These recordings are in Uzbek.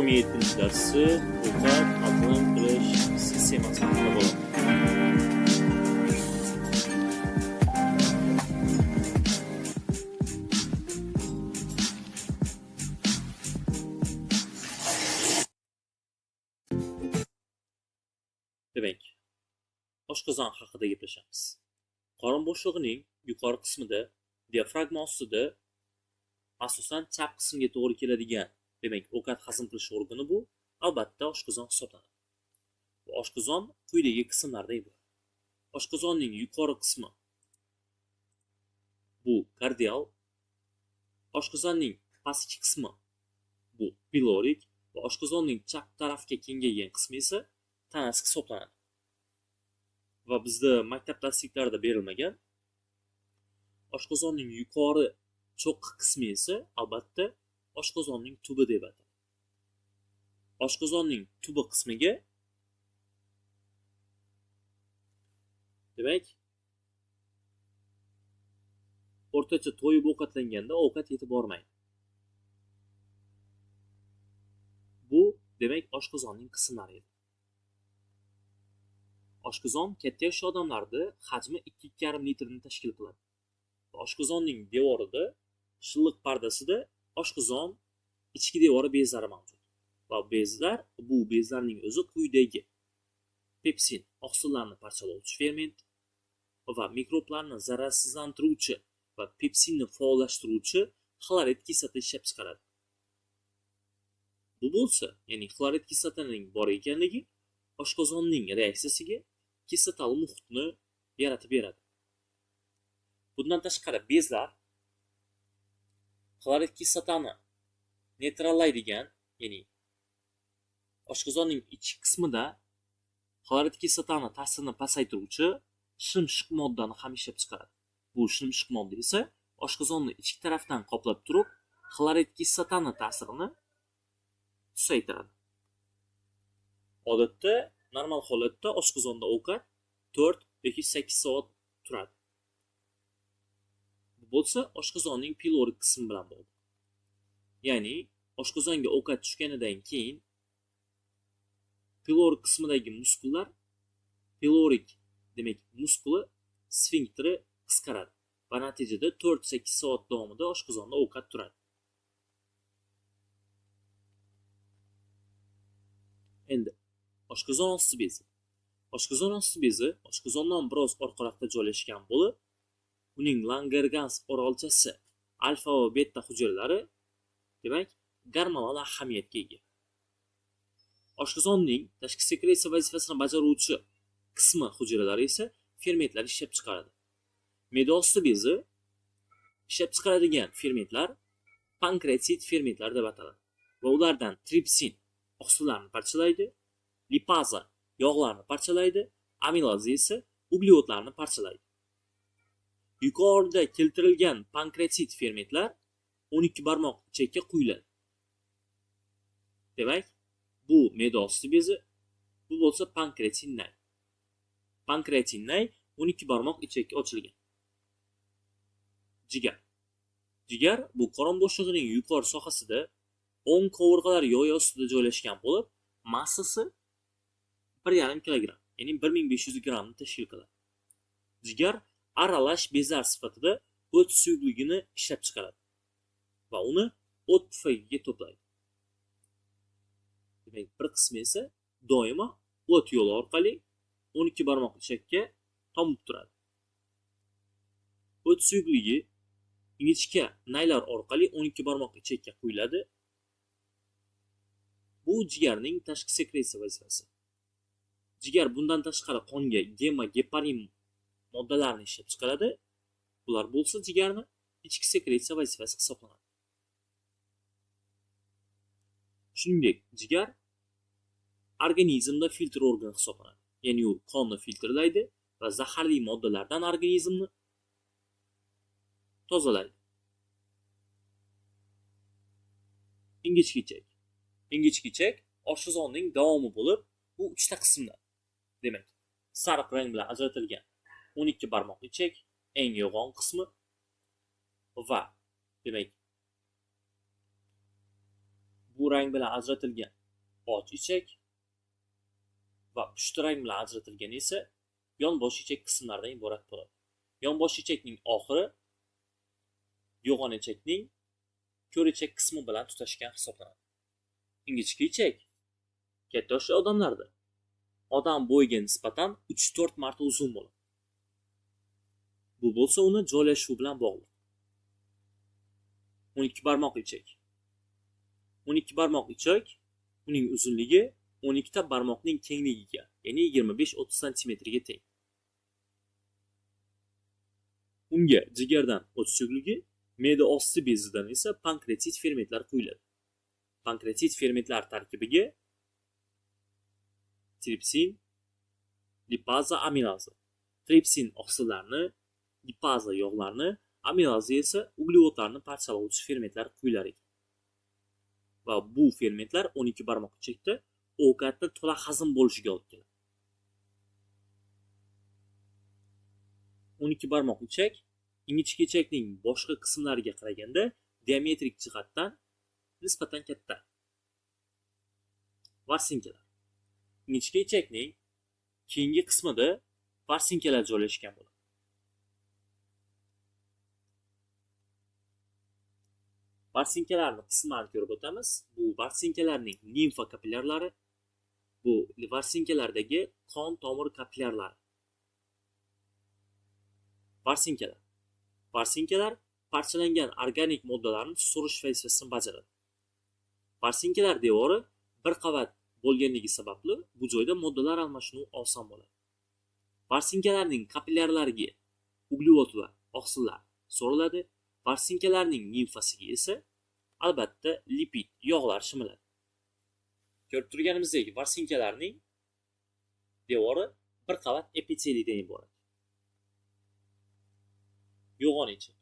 17-darsi ovqat hazm qilish sistemasi haqida bo'ladi. Demak, oshqozon haqida gaplashamiz. Qorin bo'shlig'ining yuqori qismida, diafragma ostida, asosan chap qismga to'g'ri keladigan, demak, ovqat hazm qilish organi bu, albatta oshqozon hisoblanadi. Bu oshqozon quyidagi qismlardan iborat. Oshqozonning yuqori qismi bu kardial, oshqozonning pastki qismi bu pilorik va oshqozonning chap tarafga kengaygan qismi esa tanasi hisoblanadi. Va bizda maktab darsliklarida berilmagan oshqozonning yuqori cho'qqi qismi esa albatta oshqozonning tubi deb ataladi. Oshqozonning tubi qismiga demak o'rtacha to'yib ovqatlanganda ovqat yetib bormaydi. Bu demak oshqozonning qismlari edi. Oshqozon katta yosh odamlarda hajmi 2,5 litrni tashkil qiladi. Oshqozonning devorida, shilliq pardasida oshqozon ichki devori bezlari mavjud. Va bezlar, bu bezlarning o'zi quyidagi pepsin, oqsillarni parchalovchi ferment va mikroblarni zararsizlantiruvchi va pepsinni faollashtiruvchi xlorid kislota ishlab chiqaradi. Bu bo'lsa, ya'ni xlorid kislotaning bor ekanligi oshqozonning reaksiyasiga kislotali muhitni yaratib beradi. Bundan tashqari bezlar xlorid kislotani neytrallaydigan, ya'ni oshqozonning ichki qismida xlorid kislotani ta'sirini pasaytiruvchi shilimshiq moddani ham ishlab chiqaradi. Bu shilimshiq modda esa oshqozonni ichki tarafdan qoplab turib, xlorid kislotani ta'sirini susaytiradi. Odatda normal holatda oshqozonda ovqat 4 yoki 8 soat turadi. Bu bo'lsa oshqozonning pilorik qismi bilan bog'liq. Ya'ni oshqozonga ovqat tushganidan keyin pilorik qismidagi muskullar, pilorik demak muskuli sfinkteri qisqaradi va natijada 4-8 soat davomida oshqozonda ovqat turadi. Endi oshqozon osti bezi. Oshqozon osti bezi oshqozondan biroz orqaroqda joylashgan bo'lib, uning Langerhans orolchasi alfa va beta hujayralari demak gormonal ahamiyatga ega. Oshqozonning tashqi sekresiya vazifasini bajaruvchi qismi hujayralari esa fermentlar ishlab chiqaradi. Me'da osti bezi ishlab chiqaradigan fermentlar pankreatit fermentlar deb ataladi va ulardan tripsin oqsillarni parchalaydi, lipaza yog'larni parchalaydi, amilaza esa uglevodlarni parchalaydi. Yuqorida keltirilgan pankreatit fermentlar 12 barmoq ichakka quyiladi. Demak, bu me'da osti bezi, bu bo'lsa pankreatin nay. Pankreatin nay 12 barmoq ichakka ochilgan. Jigar. Jigar bu qorin bo'shlig'ining yuqori sohasida o'ng qovurg'alar yo'yi ostida joylashgan bo'lib, massasi 1,5 kilogramm, ya'ni 1500 grammni tashkil qiladi. Jigar aralash bezlar sifatida o't suyuqligini ishlab chiqaradi va uni o't pufagiga to'playdi. Demak, bir qismi esa doimo o't yo'li orqali 12 barmoq ichakka tomib turadi. O't suyuqligi ingichka naylar orqali 12 barmoq ichakka quyiladi. Bu jigarning tashqi sekresiya vazifasi. Jigar bundan tashqari qonga geparin moddalarni ishlab chiqaradi. Bular bo'lsa jigarni ichki sekresiya vazifasi hisoblanadi. Shuningdek, jigar organizmda filtr organi hisoblanadi. Ya'ni u qonni filtrlaydi va zaharli moddalardan organizmni tozalaydi. Ingichka ichak. Ingichka ichak oshqozonning davomi bo'lib, bu 3 ta qismdan. Demak, sariq rang bilan ajratilgan 12 barmoq ichak eng yo'g'on qismi va demak bu bu rang bilan ajratilgan och ichak va pushti rang bilan ajratilgan esa yonbosh ichak qismlaridan iborat bo'ladi. Yonbosh ichakning oxiri yo'g'on ichakning ko'r ichak qismi bilan tutashgan hisoblanadi. Ingichka ichak katta yoshli odamlarda odam bo'yiga nisbatan 3-4 marta uzun bo'ladi. Bu bo'lsa uni joylashuvi bilan bog'liq. 12 barmoq ichak. 12 barmoq ichak uning uzunligi 12 ta barmoqning kengligiga, ya'ni 25-30 cm ga teng. Unga jigardan o't suyakligi, me'da osti bezidan esa pankreatit fermentlar quyiladi. Pankreatit fermentlar tarkibiga tripsin, lipaza, aminaza. Tripsin oqsillarni, lipaza yog'larni, aminaza esa uglevodlarni parchalovchi fermentlar quyular ekan. Va bu fermentlar 12 barmoq ichakda ovqatni to'la hazm bo'lishiga olib keladi. 12 barmoq ichak ingichka ichakning boshqa qismlariga qaraganda diametrik jihatdan nisbatan katta. Varsinkalar. Ingichka ichakning keyingi qismida varsinkalar joylashgan bo'ladi. Varsinkalarning qismlarini ko'rib o'tamiz. Bu varsinkalarning limfa kapillyarlari, bu varsinkalardagi qon tomir kapillyarlari. Varsinkalar. Varsinkalar parchalangan organik moddalarni so'rish vazifasini bajaradi. Varsinkalar devori bir qavat bo'lganligi sababli bu joyda moddalar almashinuvi oson bo'ladi. Varsinkalarning kapillyarlariga uglevod va oqsillar so'riladi. Varsinkalarning limfasiga esa albatta lipid, yog'lar shimiladi. Ko'rib turganimizdek, varsinkalarning devori bir qavat epiteliyadan iborat. Yo'g'on ichak.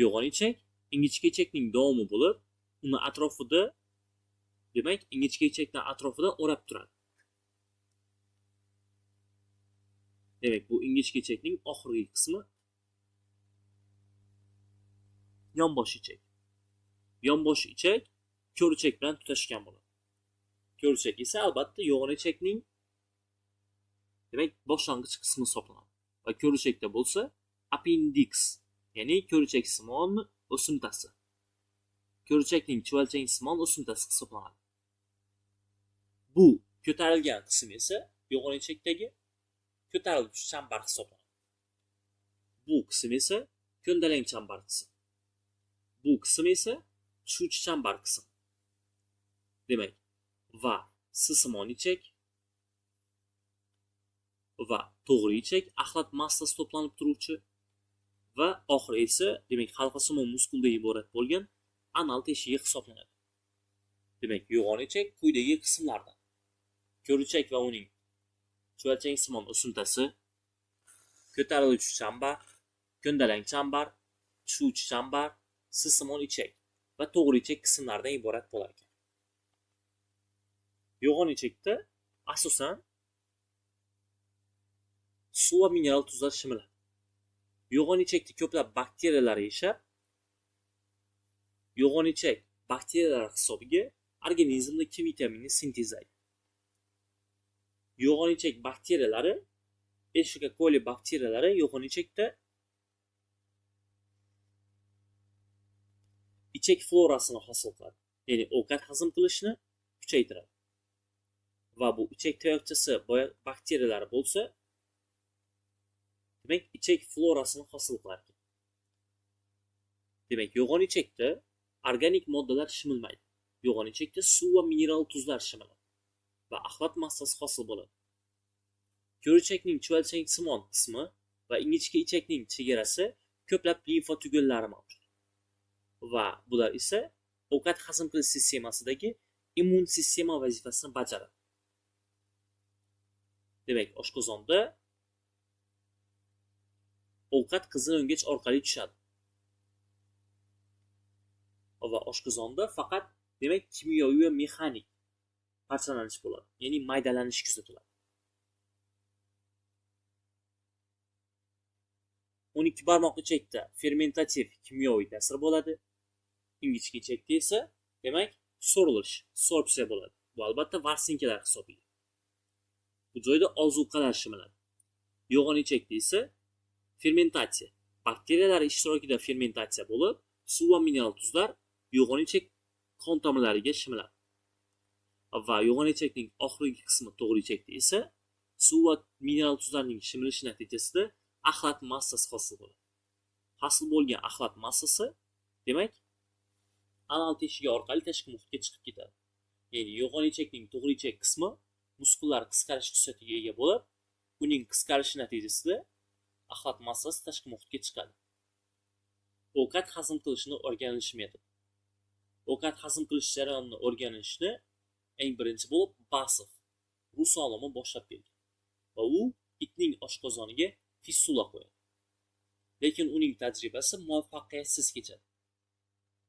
Yo'g'on ichak ingichka ichakning davomi bo'lib, uni atrofida, demak, ingichka ichakning atrofidan o'rab turadi. Demak, bu ingichka ichakning oxirgi qismi yonbosh ichak. Yonbosh ichak ko'r ichak bilan tutashgan bo'ladi. Ko'r ichak esa albatta yo'g'on ichakning demak boshlang'ich qismi hisoblanadi. Va ko'r ichakda bo'lsa appendix, ya'ni ko'r ichak simon o'simtasi. Ko'r ichakning chuvalchang simon o'simtasi hisoblanadi. Bu ko'tarilgan qism esa yo'g'on ichakdagi ko'tariluvchi chambar hisoblanadi. Bu qism esa ko'ndalang chambar qismi. Bu qism esa tushuvchi chambar qismi. Demak, va sisimon ichak va to'g'ri ichak axlat massasi to'planib turuvchi va oxiri esa demak halqasimon muskuldan iborat bo'lgan anal teshigi hisoblanadi. Demak, yo'g'on ichak quyidagi qismlardan: ko'r ichak va uning chuvalchang simon o'simtasi, ko'tariluvchi chambar, ko'ndalang chambar, tushuvchi chambar, sisimon ichak va to'g'ri ichak qismlaridan iborat bo'lar ekan. Yo'g'on ichakda asosan suv va mineral tuzlar shimiladi. Yo'g'on ichakda ko'plab bakteriyalar yashab, yo'g'on ichak bakteriyalar hisobiga organizmda K vitaminini sintezlaydi. Yo'g'on ichak bakteriyalari, Escherichia coli bakteriyalari yo'g'on ichakda ichak florasini hosil qiladi, ya'ni ovqat hazm qilishni kuchaytiradi. Va bu ichak tayoqchasi bakteriyalari bo'lsa, demak ichak florasini hosil qiladi. Demak, yo'g'on ichakda organik moddalar shimilmaydi. Yo'g'on ichakda suv va mineral tuzlar shimiladi va axlat massasi hosil bo'ladi. Ko'r ichakning chuvalchang simon qismi va ingichka ichakning chegarasi ko'plab limfa tugallari mavjud. Va bular esa ovqat hazm qilish sistemasidagi immun sistema vazifasini bajaradi. Demak, oshqozonda ovqat qizil o'ngach orqali tushadi. Va oshqozonda faqat demak kimyoviy va mexanik parchalanish bo'ladi, ya'ni maydalanish kuzatiladi. 12 barmoq ichakda fermentativ kimyoviy ta'sir bo'ladi. Ingichka ichakda esa demak so'rilish, sorpsiya bo'ladi. Bu albatta varsinkalar hisobiga. Bu joyda ozuqalar shimaladi. Yo'g'on ichakda esa fermentatsiya, bakteriyalar ishtirokida fermentatsiya bo'lib, suv va mineral tuzlar yo'g'on ichak qon tomirlariga shimiladi. Va yo'g'on ichakning oxirgi qismi to'g'ri ichakda esa suv va mineral tuzlarning shimilishi natijasida axlat massasi hosil bo'ladi. Hosil bo'lgan axlat massasi, demak, anal teshigi orqali tashqi muhitga chiqib ketadi. Ya'ni yo'g'on ichakning to'g'ri ichak qismi muskullar qisqarish xususiyatiga ega bo'lib, uning qisqarishi natijasida axlat massasi tashqi muhitga chiqadi. Ovqat hazm qilishni o'rganish metodi. Ovqat hazm qilish jarayonini o'rganishni eng birinchi bo'lib Basov, rus olimi boshlab bergan. Va u itning oshqozoniga fistula qo'yadi. Lekin uning tajribasi muvaffaqiyatsiz kechadi.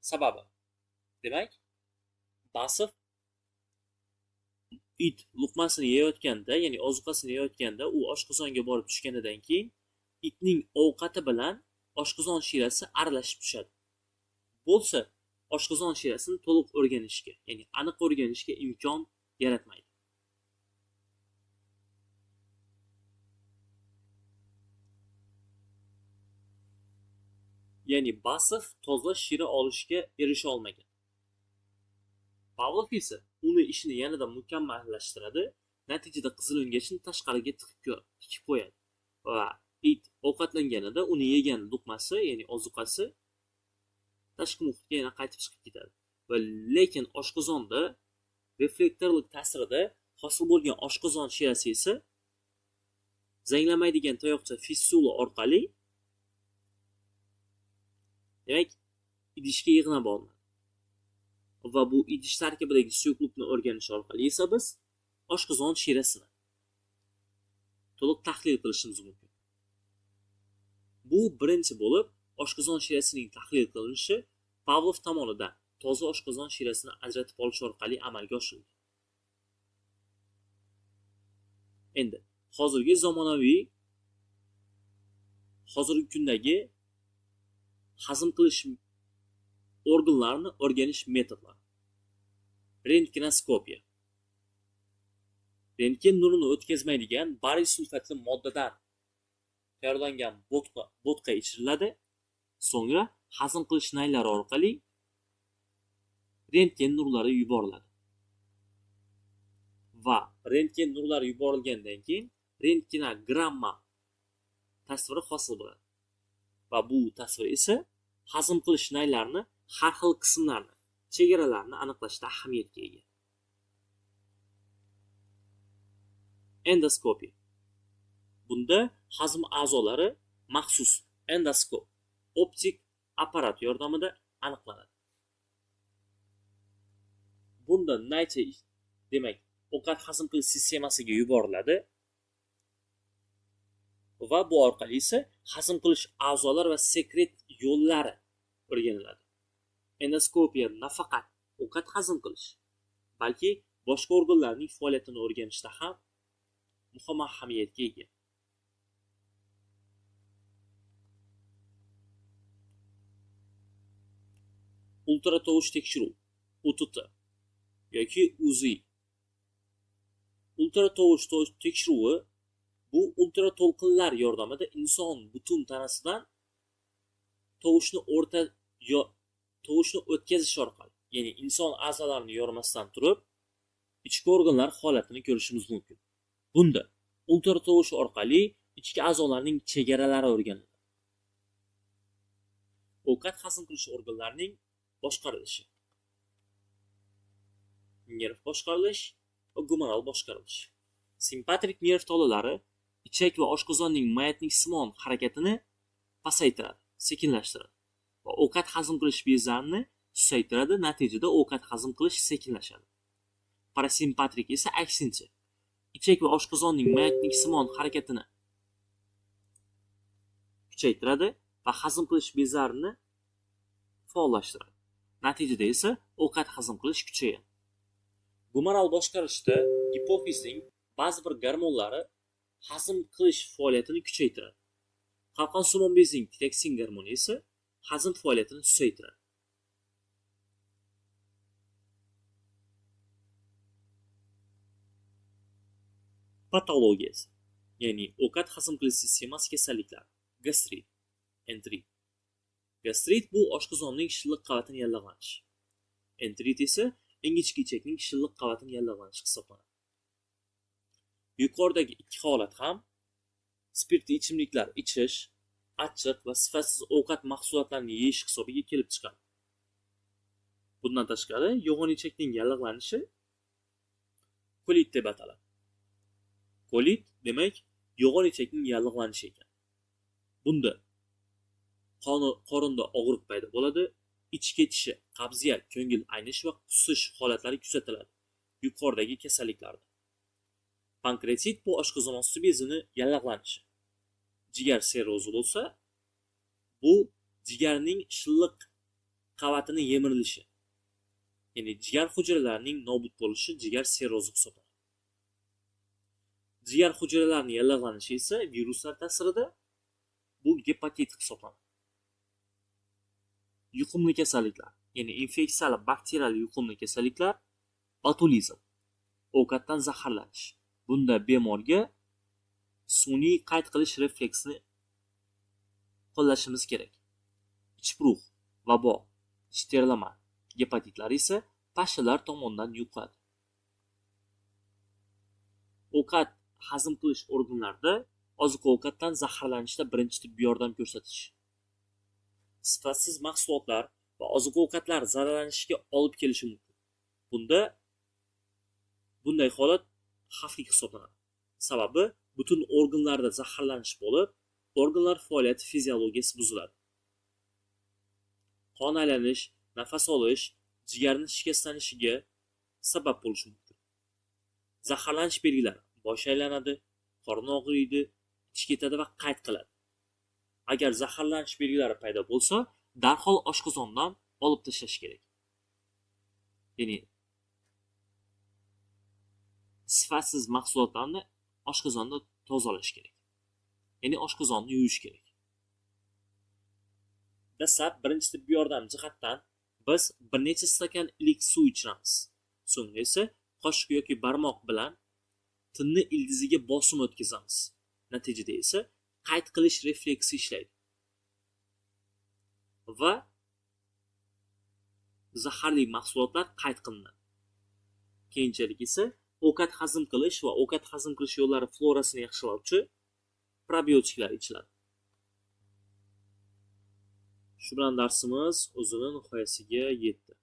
Sababi, demak, Basov it luqmasini yeyotganda, ya'ni ozuqasini yeyotganda, u oshqozonga borib tushganidan keyin itning ovqati bilan oshqozon shirasi aralashib tushadi. Bo'lsa, oshqozon shirasini to'liq o'rganishga, ya'ni aniq o'rganishga imkon yaratmaydi. Ya'ni Basov toza shira olishga erisha olmagan. Pavlov esa uni ishini yanada mukammallashtiradi, natijada qizil o'ngachni tashqariga tikib qo'yadi. Va it ovqatlanganida uni yegan luqmasi, ya'ni ozuqasi tashqi muhitga yana qaytib chiqib ketadi. Va lekin oshqozonda reflektorlik ta'sirida hosil bo'lgan oshqozon shirasi esa zanglamaydigan tayoqcha fistula orqali, demak, idishga yig'nab olinadi. Va bu idish tarkibidagi suyuqlikni o'rganish orqali esa biz oshqozon shirasini to'liq tahlil qilishimiz mumkin. Bu birinchi bo'lib oshqozon shirasining tahlil qilinishi Pavlov tomonidan toza oshqozon shirasini ajratib olish orqali amalga oshirildi. Endi hozirgi kundagi hazm qilish organlarini o'rganish metodlari. Rentgenoskopiya. Rentgen nurini o'tkazmaydigan bariy sulfatli moddadan tayyorlangan bo'tqa ichiriladi. So'ngra hazm qilish naylari orqali rentgen nurlari yuboriladi. Va rentgen nurlari yuborilgandan keyin rentgenogramma tasviri hosil bo'ladi. Va bu tasvir esa hazm qilish naylarini har xil qismlarini, chegaralarini aniqlashda ahamiyatga ega. Endoskopiya. Bunda hazm a'zolari maxsus endoskop, optik apparat yordamida aniqlanadi. Bunda naycha, demak, ovqat hazm qilish sistemasiga yuboriladi va bu orqali esa hazm qilish a'zolar va sekret yo'llari o'rganiladi. Endoskopiya nafaqat ovqat hazm qilish, balki boshqa organlarning faoliyatini o'rganishda ham muhim ahamiyatga ega. Ultratovush tekshiruv, UTT yoki UZI. Ultratovush tekshiruvi bu ultrato'lqinlar yordamida inson butun tanasidan tovushni o'tkazish orqali, ya'ni inson a'zolarini yormasdan turib, ichki organlar holatini ko'rishimiz mumkin. Bunda ultratovush orqali ichki a'zolarning chegaralari o'rganiladi. Ovqat hazm qilish organlarining boshqarilishi. Nerv boshqarilish va gumonal boshqarilish. Simpatik nerv tolalari ichak va oshqozonning mayatniksimon harakatini pasaytiradi, sekinlashtiradi va ovqat hazm qilish bezlarini susaytiradi, natijada ovqat hazm qilish sekinlashadi. Parasimpatik esa aksincha, ichak va oshqozonning mayatniksimon harakatini kuchaytiradi va hazm qilish bezlarini faollashtiradi. Natijada esa ovqat hazm qilish kuchayadi. Gumonal boshqarishda gipofizning ba'zi bir gormonlari hazm qilish faoliyatini kuchaytiradi. Qalqonsimon bezning tiroksin gormoni esa hazm faoliyatini susaytiradi. Gumonal boshqarishda gipofizning ba'zi bir gormonlari hazm qilish faoliyatini kuchaytiradi. Qalqonsimon bezning tiroksin gormoni esa hazm faoliyatini susaytiradi. Qalqonsimon bezning tiroksin gormoni esa hazm faoliyatini susaytiradi. Gumonal boshqarishda gipofizning ba'zi bir gormonlari hazm qilish faoliyatini kuchaytiradi. Qalqonsimon bezning tiroksin gormoni esa hazm faoliyatini susaytiradi. patologiyasi, ya'ni ovqat hazm qilish sistemasi kasalliklari. Gastrit, entrit. Gastrit bu oshqozonning shilliq qavatini yallig'lanishi. Entrit esa ingichka ichakning shilliq qavatini yallig'lanishi hisoblanadi. Yuqoridagi ikki holat ham spirtli ichimliklar ichish, achchiq va sifatsiz ovqat mahsulotlarini yeyish hisobiga kelib chiqadi. Bundan tashqari, yo'g'on ichakning yallig'lanishi kolit deb ataladi. Kolit demak yo'g'on ichakning yallig'lanishi ekan. Bunda qorinda og'riq paydo bo'ladi, ich ketishi, qabziyat, ko'ngil aynish va qusish holatlari kuzatiladi. Yuqoridagi kasalliklarda. Pankreatit bu oshqozon osti bezini yallig'lanishi. Jigar sirrozi bo'lsa, bu jigarning shilliq qavatini yemirilishi. Ya'ni jigar hujayralarining nobud bo'lishi jigar sirrozi hisoblanadi. Jigar hujayralarining yallig'lanishi esa viruslar ta'sirida bu gepatit hisoblanadi. Yuqumli kasalliklar, ya'ni infeksiyali bakteriyali yuqumli kasalliklar, botulizm, ovqatdan zaharlanish. Bunda bemorga sun'iy qayd qilish refleksini qo'llashimiz kerak. Ichburug', vabo, ich terlama, gepatitlar esa pashshalar tomonidan yuqadi. Ovqat hazm qilish organlarida oziq-ovqatdan zaharlanishda birinchi tibbiy yordam ko'rsatish. Sifatsiz mahsulotlar va oziq-ovqatlar zararlanishiga olib kelishi mumkin. Bunday holat xavfli hisoblanadi. Sababi butun organlarda zaharlanish bo'lib, organlar faoliyati fiziologiyasi buziladi. Qon aylanish, nafas olish, jigarning shikastlanishiga sabab bo'lishi mumkin. Zaharlanish belgilari: bosh aylanadi, qorin og'riydi, ich ketadi va qayt qiladi. Agar zaharlanish belgilari paydo bo'lsa, darhol oshqozondan olib tashlash kerak. Ya'ni sifatsiz mahsulotlarni oshqozonda tozalash kerak. Ya'ni oshqozonni yuvish kerak. Dastlab birinchi tibbiy yordam jihatdan biz bir necha stakan iliq suv ichamiz. So'ngra esa qoshiq yoki barmoq bilan tinni ildiziga bosim o'tkazamiz. Natijada esa qayd qilish refleksi ishlaydi. Va zaharli mahsulotlar qayd qilinadi. Keyinchalik esa ovqat hazm qilish va ovqat hazm qilish yo'llari florasini yaxshilovchi probiotiklar ichiladi. Shu bilan darsimiz o'zining nihoyasiga yetdi.